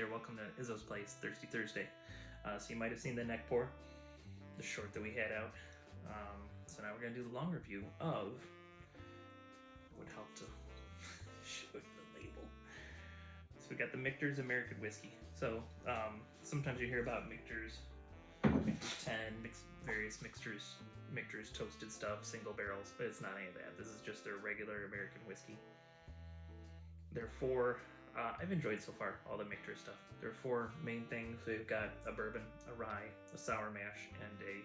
there, welcome to Izzo's Place, Thirsty Thursday. So you might have seen the neck pour, the short that we had out. So now we're going to do the long review of, would help to show you the label. So we got the Michter's American Whiskey. So sometimes you hear about Michter's 10, various Michter's toasted stuff, single barrels, but it's not any of that. This is just their regular American whiskey. There are four, I've enjoyed so far all the Michter stuff. There are four main things. So you've got a bourbon, a rye, a sour mash, and a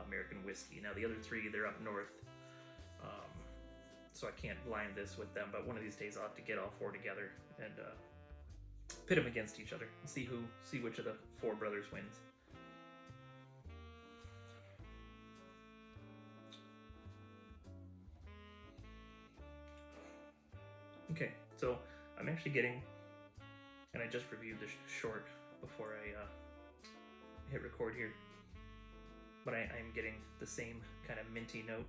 American whiskey. Now the other three, they're up north, so I can't blind this with them, but one of these days I'll have to get all four together and pit them against each other and see which of the four brothers wins. Okay, so I'm actually getting, and I just reviewed this short before I hit record here, but I'm getting the same kind of minty note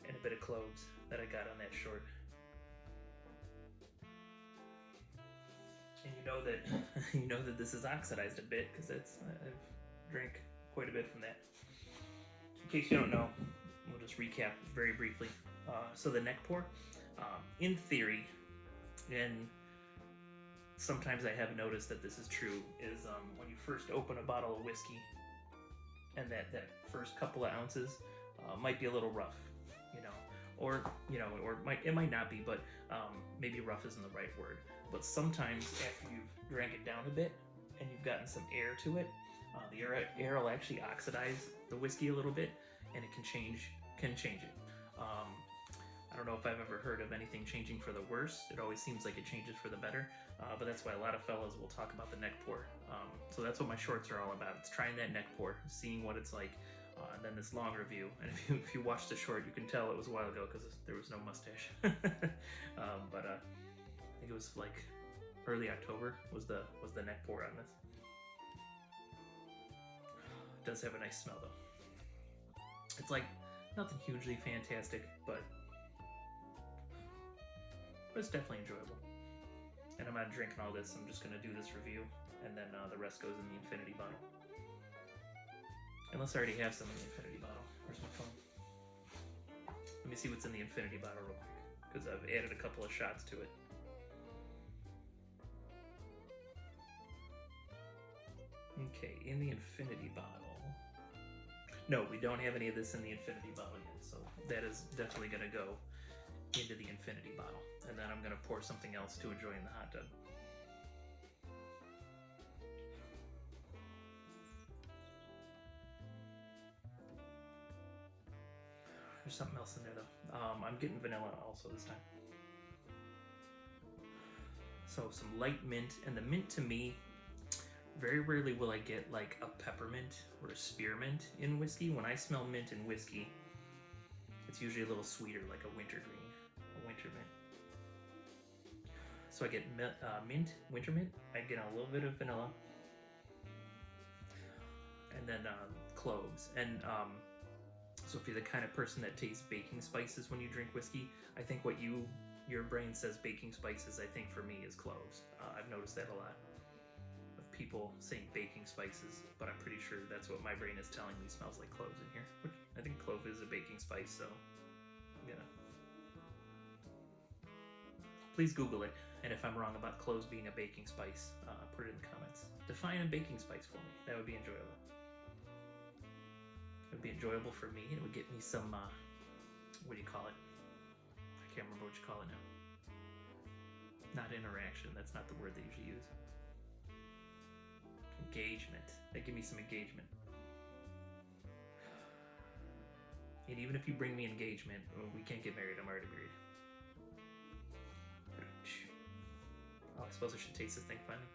and a bit of cloves that I got on that short. And you know that this is oxidized a bit because I've drank quite a bit from that. In case you don't know, we'll just recap very briefly. So the neck pour, in theory, and sometimes I have noticed that this is true, is when you first open a bottle of whiskey and that first couple of ounces might be a little rough, or it might not be, but maybe rough isn't the right word. But sometimes after you've drank it down a bit and you've gotten some air to it, the air will actually oxidize the whiskey a little bit, and it can change it. I don't know if I've ever heard of anything changing for the worse. It always seems like it changes for the better, but that's why a lot of fellas will talk about the neck pour. So that's what my shorts are all about. It's trying that neck pour, seeing what it's like, and then this long review. And if you watch the short, you can tell it was a while ago because there was no mustache. But I think it was like early October was the neck pour on this. It does have a nice smell though. It's like nothing hugely fantastic, but it's definitely enjoyable. And I'm not drinking all this. I'm just going to do this review, and then the rest goes in the infinity bottle. Unless I already have some in the infinity bottle. Where's my phone? Let me see what's in the infinity bottle real quick, because I've added a couple of shots to it. Okay, in the infinity bottle. No, we don't have any of this in the infinity bottle yet, so that is definitely going to go into the infinity bottle, and then I'm going to pour something else to enjoy in the hot tub. There's something else in there though. I'm getting vanilla also this time. So some light mint, and the mint to me, very rarely will I get like a peppermint or a spearmint in whiskey. When I smell mint in whiskey, it's usually a little sweeter, like a wintergreen. Winter mint. So I get mint, winter mint. I get a little bit of vanilla, and then cloves. And so if you're the kind of person that tastes baking spices when you drink whiskey, I think what your brain says baking spices, I think for me is cloves. I've noticed that a lot of people saying baking spices, but I'm pretty sure that's what my brain is telling me smells like cloves in here. Which I think clove is a baking spice, so I'm gonna. Please Google it, and if I'm wrong about cloves being a baking spice, put it in the comments. Define a baking spice for me. That would be enjoyable. It would be enjoyable for me. It would get me some, what do you call it? I can't remember what you call it now. Not interaction. That's not the word they usually use. Engagement. They give me some engagement. And even if you bring me engagement, we can't get married. I'm already married. Oh, I suppose I should taste this thing finally.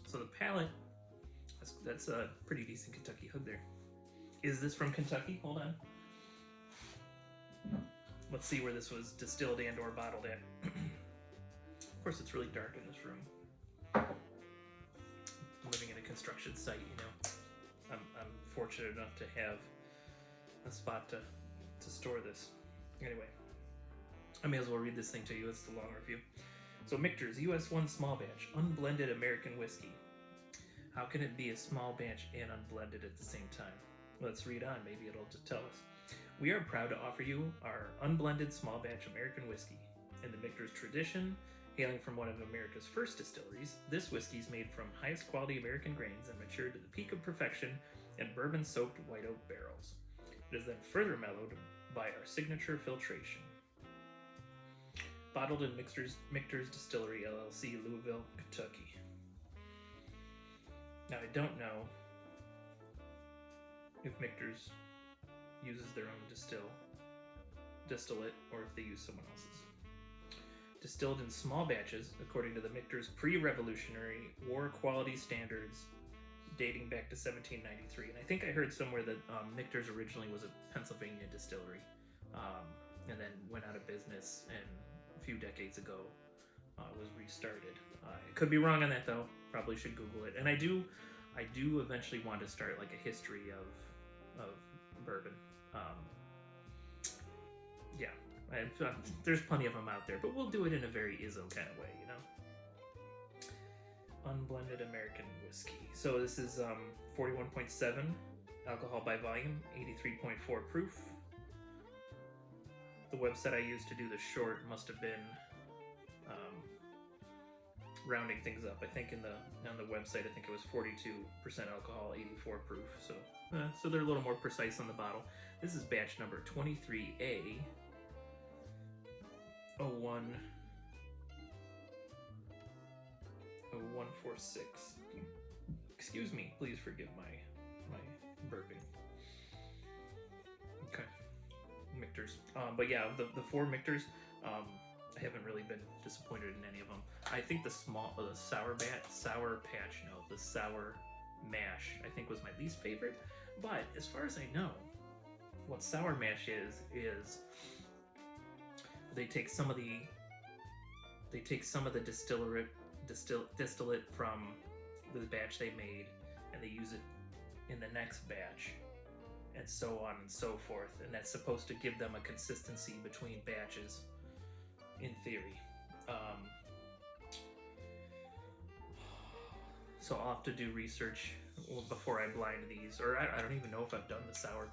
So the palate, that's a pretty decent Kentucky hug there. Is this from Kentucky? Hold on. Let's see where this was distilled and or bottled at. Of course, it's really dark in this room. I'm living in a construction site, you know. I'm fortunate enough to have a spot to store this. Anyway, I may as well read this thing to you. It's the long review. So Michter's US1 small batch, unblended American whiskey. How can it be a small batch and unblended at the same time? Let's read on, maybe it'll tell us. We are proud to offer you our unblended small batch American whiskey. In the Michter's tradition, hailing from one of America's first distilleries, this whiskey is made from highest quality American grains and matured to the peak of perfection in bourbon-soaked white oak barrels. It is then further mellowed by our signature filtration. Bottled in Michter's Distillery, LLC, Louisville, Kentucky. Now, I don't know if Michter's uses their own distillate or if they use someone else's. Distilled in small batches, according to the Michter's pre-revolutionary war quality standards dating back to 1793. And I think I heard somewhere that Michter's originally was a Pennsylvania distillery and then went out of business and a few decades ago was restarted. I could be wrong on that though. Probably should Google it. And I do eventually want to start like a history of bourbon. Yeah, there's plenty of them out there, but we'll do it in a very Izzo kind of way, you know. Unblended American whiskey. So this is 41.7 alcohol by volume, 83.4 proof. The website I used to do the short must have been rounding things up. I think on the website, I think it was 42% alcohol, 84 proof. So they're a little more precise on the bottle. This is batch number 23A 0146. Excuse me, please forgive my burping. Okay, Michter's. But yeah, the four Michter's, I haven't really been disappointed in any of them. I think the sour mash, I think was my least favorite. But as far as I know, what sour mash is they take some of the distillate from the batch they made, and they use it in the next batch, and so on and so forth. And that's supposed to give them a consistency between batches, in theory. So I'll have to do research before I blind these, or I don't even know if I've done the sour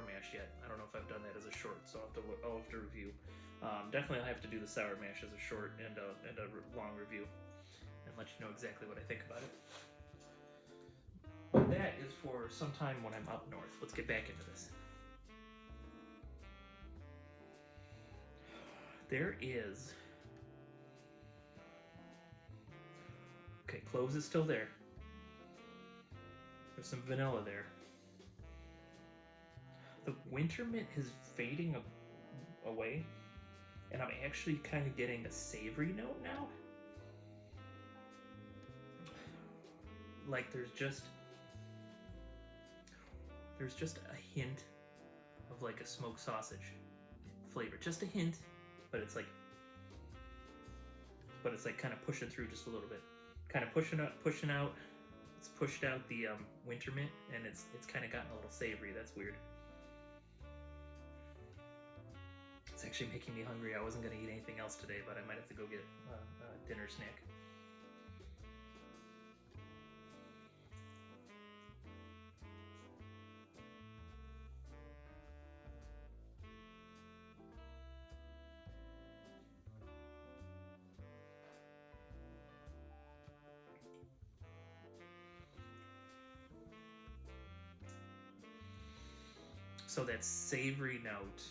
mash yet. I don't know if I've done that as a short, so I'll have to review. Definitely I'll have to do the sour mash as a short and a long review, and let you know exactly what I think about it. But that is for some time when I'm up north. Let's get back into this. There is... Okay, cloves is still there. There's some vanilla there. The winter mint is fading away, and I'm actually kind of getting a savory note now. Like there's just a hint of like a smoked sausage flavor, just a hint, but it's like kind of pushing through just a little bit, kind of pushing out. It's pushed out the winter mint, and it's kind of gotten a little savory. That's weird. It's actually making me hungry. I wasn't going to eat anything else today, but I might have to go get a dinner snack. So that savory note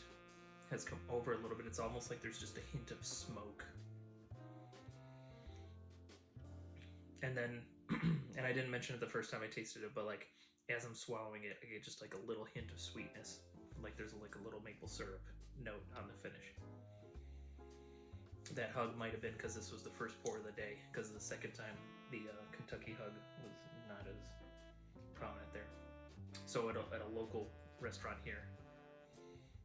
has come over a little bit. It's almost like there's just a hint of smoke. And then, and I didn't mention it the first time I tasted it, but like as I'm swallowing it, I get just like a little hint of sweetness. Like there's like a little maple syrup note on the finish. That hug might have been because this was the first pour of the day, because the second time the Kentucky hug was not as prominent there. So at a local restaurant here,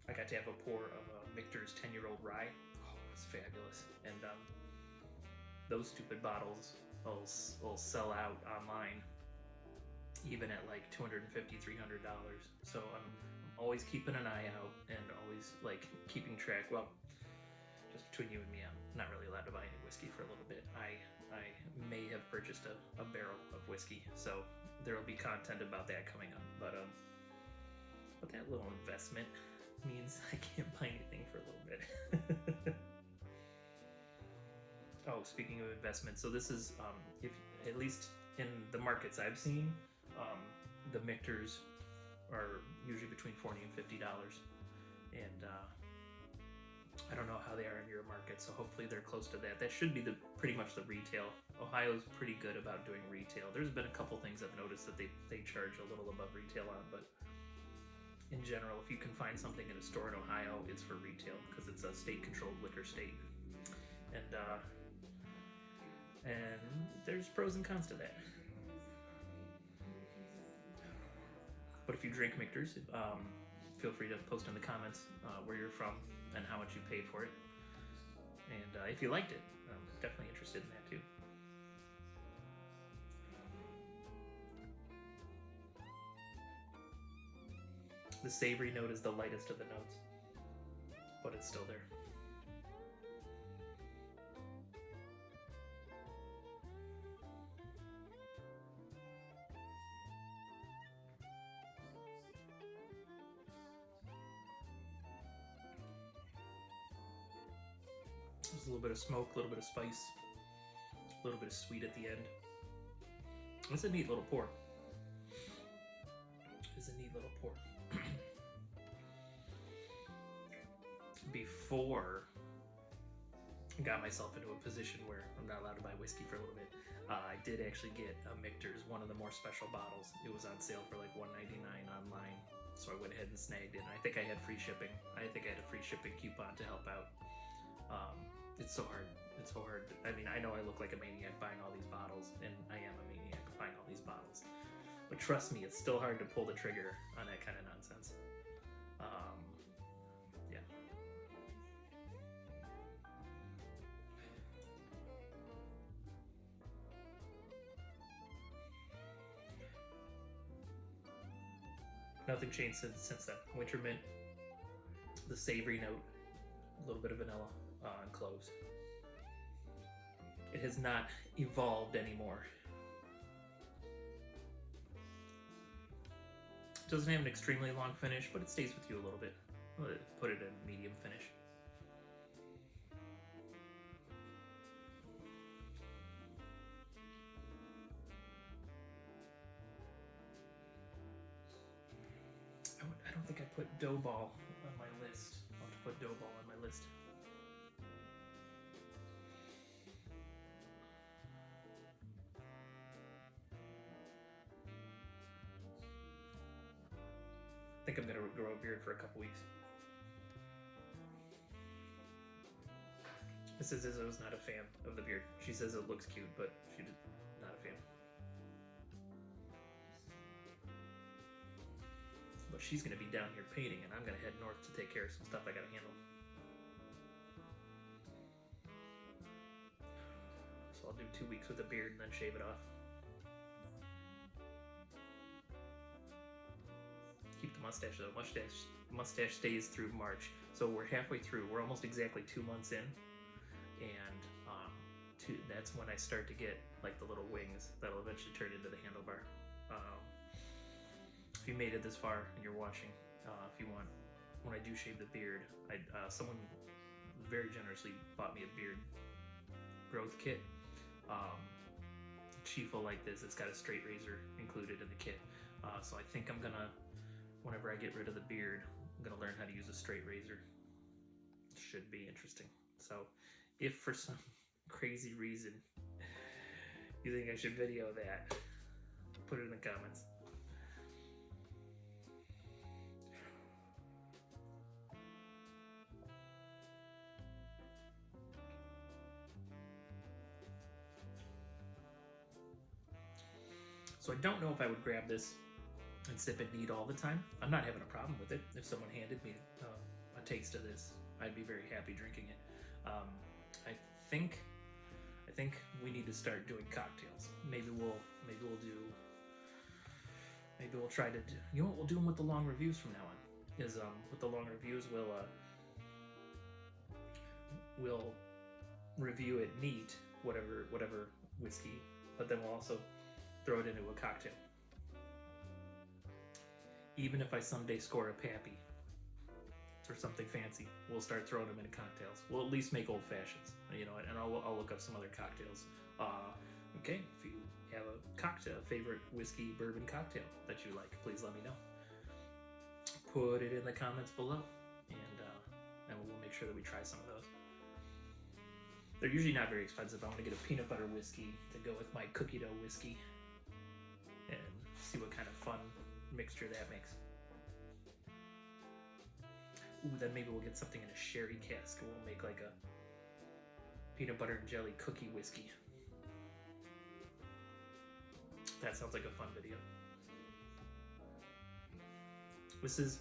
I got to have a pour of Michter's 10-year-old rye. Oh, it was fabulous. And those stupid bottles will sell out online, even at like $250, $300. So I'm always keeping an eye out and always like keeping track. Well, just between you and me, I'm not really allowed to buy any whiskey for a little bit. I may have purchased a barrel of whiskey, so there will be content about that coming up. But that little investment means I can't buy anything for a little bit. Oh, speaking of investment, so this is if at least in the markets I've seen, the Michters are usually between $40 and $50, and I don't know how they are in your market, so hopefully they're close to that. That should be pretty much the retail. Ohio's pretty good about doing retail. There's been a couple things I've noticed that they charge a little above retail on, but in general, if you can find something in a store in Ohio, it's for retail because it's a state-controlled liquor state, and there's pros and cons to that. But if you drink Michters, feel free to post in the comments where you're from and how much you paid for it. And if you liked it, I'm definitely interested in that too. The savory note is the lightest of the notes, but it's still there. There's a little bit of smoke, a little bit of spice, a little bit of sweet at the end. It's a neat little pour. It's a neat little pour. Before I got myself into a position where I'm not allowed to buy whiskey for a little bit, I did actually get a Michter's, one of the more special bottles. It was on sale for like $1.99 online, so I went ahead and snagged it. And I think I had free shipping. I think I had a free shipping coupon to help out. It's so hard. It's so hard. I mean, I know I look like a maniac buying all these bottles, and I am a maniac buying all these bottles. But trust me, it's still hard to pull the trigger on that kind of nonsense. Yeah. Nothing changed since then. Winter mint, the savory note, a little bit of vanilla, and cloves. It has not evolved anymore. It doesn't have an extremely long finish, but it stays with you a little bit. I'll put it in medium finish. I don't think I put dough ball on my list. I'll have to put dough ball on my list. I think I'm gonna grow a beard for a couple weeks. Mrs. Izzo's not a fan of the beard. She says it looks cute, but she's not a fan. But she's gonna be down here painting, and I'm gonna head north to take care of some stuff I gotta handle. So I'll do 2 weeks with a beard and then shave it off. Keep the mustache though. Mustache stays through March, so we're halfway through. We're almost exactly 2 months in, and that's when I start to get like the little wings that'll eventually turn into the handlebar. If you made it this far and you're watching, if you want, when I do shave the beard, someone very generously bought me a beard growth kit. Chief will like this. It's got a straight razor included in the kit, so I think I'm gonna. Whenever I get rid of the beard, I'm gonna learn how to use a straight razor. Should be interesting. So, if for some crazy reason you think I should video that, put it in the comments. So I don't know if I would grab this and sip it neat all the time. I'm not having a problem with it. If someone handed me a taste of this, I'd be very happy drinking it. I I think we need to start doing cocktails. Maybe we'll try to do. You know what we'll do them with the long reviews from now on? Is with the long reviews we'll review it neat, whatever whiskey, but then we'll also throw it into a cocktail. Even if I someday score a Pappy or something fancy, we'll start throwing them into cocktails. We'll at least make old fashions, you know, and I'll look up some other cocktails. Okay, if you have a cocktail, favorite whiskey bourbon cocktail that you like, please let me know. Put it in the comments below, and we'll make sure that we try some of those. They're usually not very expensive. I want to get a peanut butter whiskey to go with my cookie dough whiskey and see what kind of fun mixture that makes. Ooh, then maybe we'll get something in a sherry cask and we'll make like a peanut butter and jelly cookie whiskey. That sounds like a fun video. This is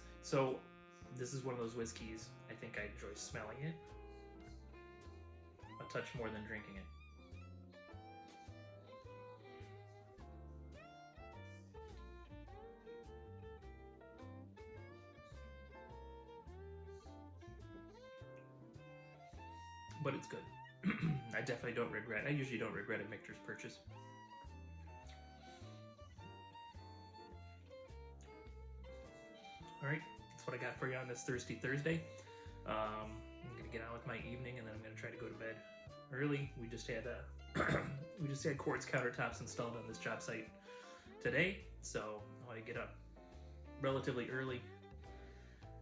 one of those whiskeys, I think I enjoy smelling it a touch more than drinking it. But it's good. I definitely don't regret. I usually don't regret a Michter's purchase. All right, that's what I got for you on this Thirsty Thursday. I'm gonna get on with my evening, and then I'm gonna try to go to bed early. We just had quartz countertops installed on this job site today, so I want to get up relatively early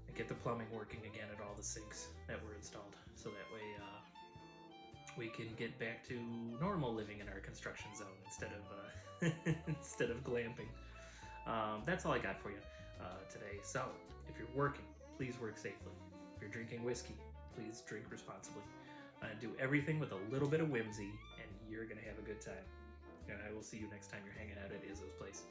and get the plumbing working again at all the sinks that were installed, so that way we can get back to normal living in our construction zone instead of glamping. That's all I got for you today. So if you're working, please work safely. If you're drinking whiskey, please drink responsibly. Do everything with a little bit of whimsy, and you're gonna have a good time. And I will see you next time you're hanging out at Izzo's place.